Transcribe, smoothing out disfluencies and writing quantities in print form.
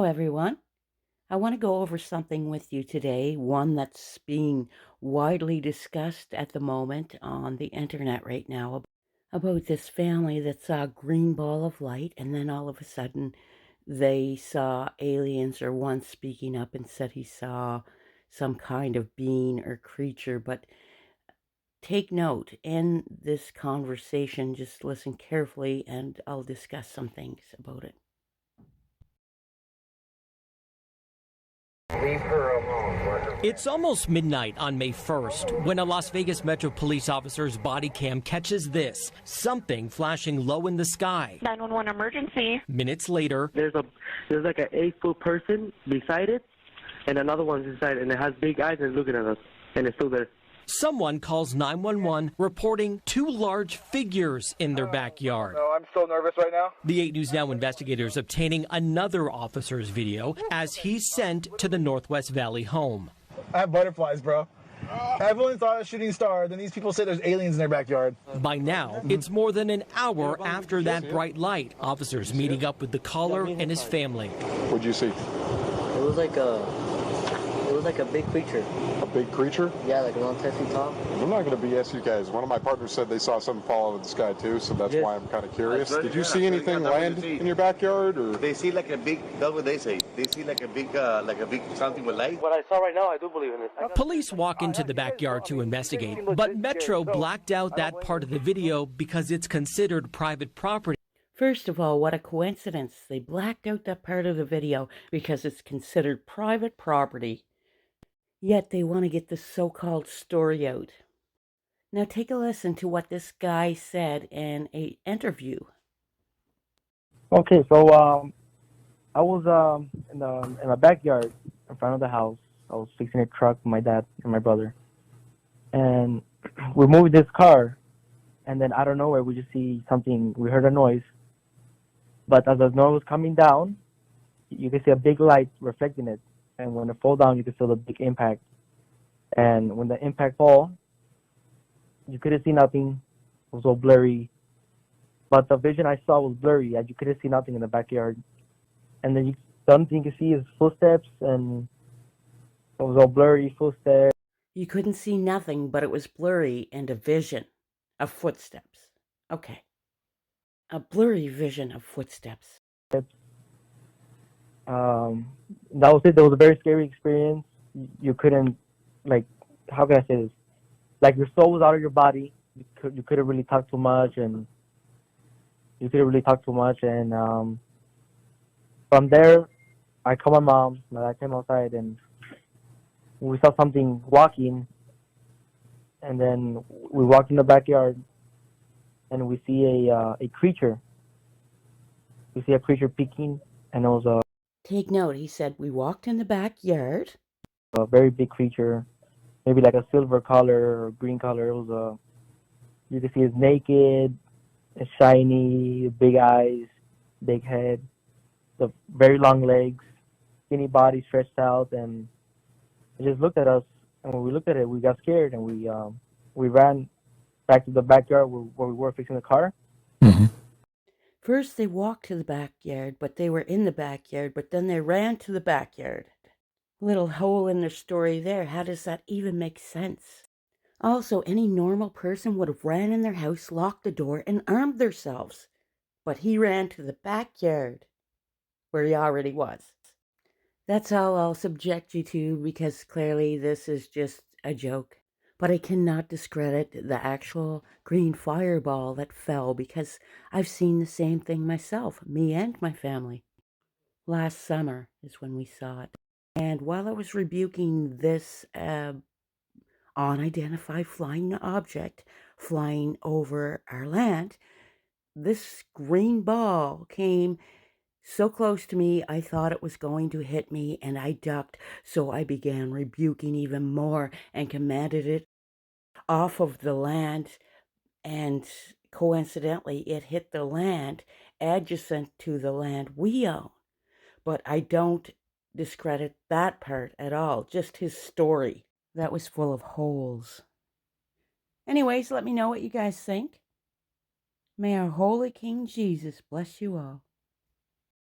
everyone. I want to go over something with you today, one that's being widely discussed at the moment on the internet right now about this family that saw a green ball of light, and then all of a sudden they saw aliens, or one speaking up and said he saw some kind of being or creature. But take note in this conversation, just listen carefully, and I'll discuss some things about it. Leave her alone. It's almost midnight on May 1st when a Las Vegas Metro police officer's body cam catches this, something flashing low in the sky. 911 emergency. Minutes later, there's like an 8-foot person beside it, and another one's inside, and it has big eyes and looking at us, and it's still there. someone calls 911 reporting two large figures in their backyard. No, I'm so nervous right now. The 8 News Now investigators obtaining another officer's video as he's sent to the Northwest Valley home. I have butterflies, bro. I've only thought a shooting star, then these people say there's aliens in their backyard. By now, it's more than an hour after that bright light. Officers meeting up with the caller and his family. What'd you see? It was like a big creature. A big creature? Yeah, like around 10 feet tall. I'm not going to BS you guys. One of my partners said they saw something fall out of the sky too, so that's why I'm kind of curious. Did you see anything land in your backyard, or? They see like a big, that's what they say. They see like a big something with light. What I saw right now, I do believe in it. Police walk into the backyard to investigate, but Metro blacked out that part of the video because it's considered private property. First of all, what a coincidence. They blacked out that part of the video because it's considered private property. Yet they want to get this so-called story out. Now take a listen to what this guy said in an interview. Okay, so I was in my backyard in front of the house. I was fixing a truck with my dad and my brother. And we moved this car, and then out of nowhere we just see something. We heard a noise. But as the noise was coming down, you could see a big light reflecting it. And when it fall down, you could feel the big impact. And when the impact fall, you couldn't see nothing. It was all blurry. But the vision I saw was blurry, as you couldn't see nothing in the backyard. And then the only thing you could see is footsteps, and it was all blurry footsteps. You couldn't see nothing, but it was blurry, and a vision of footsteps. Okay. A blurry vision of footsteps. That was it. That was a very scary experience. You couldn't, like, how can I say this? Like, your soul was out of your body. You couldn't really talk too much, and from there, I called my mom. My dad came outside, and we saw something walking, and then we walked in the backyard, and we see a creature. We see a creature peeking, and it was a... Take note, he said, we walked in the backyard. A very big creature, maybe like a silver color or green color. It was you could see it's naked, it's shiny, big eyes, big head, the very long legs, skinny body stretched out, and it just looked at us. And when we looked at it, we got scared, and we ran back to the backyard where we were fixing the car. Mm-hmm. First, they walked to the backyard, but they were in the backyard, but then they ran to the backyard. Little hole in their story there. How does that even make sense? Also, any normal person would have ran in their house, locked the door, and armed themselves. But he ran to the backyard, where he already was. That's all I'll subject you to, because clearly this is just a joke. But I cannot discredit the actual green fireball that fell, because I've seen the same thing myself, me and my family. Last summer is when we saw it. And while I was rebuking this unidentified flying object flying over our land, this green ball came so close to me, I thought it was going to hit me, and I ducked. So I began rebuking even more and commanded it off of the land, and coincidentally, it hit the land adjacent to the land we own. But I don't discredit that part at all, just his story. That was full of holes. Anyways, let me know what you guys think. May our holy King Jesus bless you all.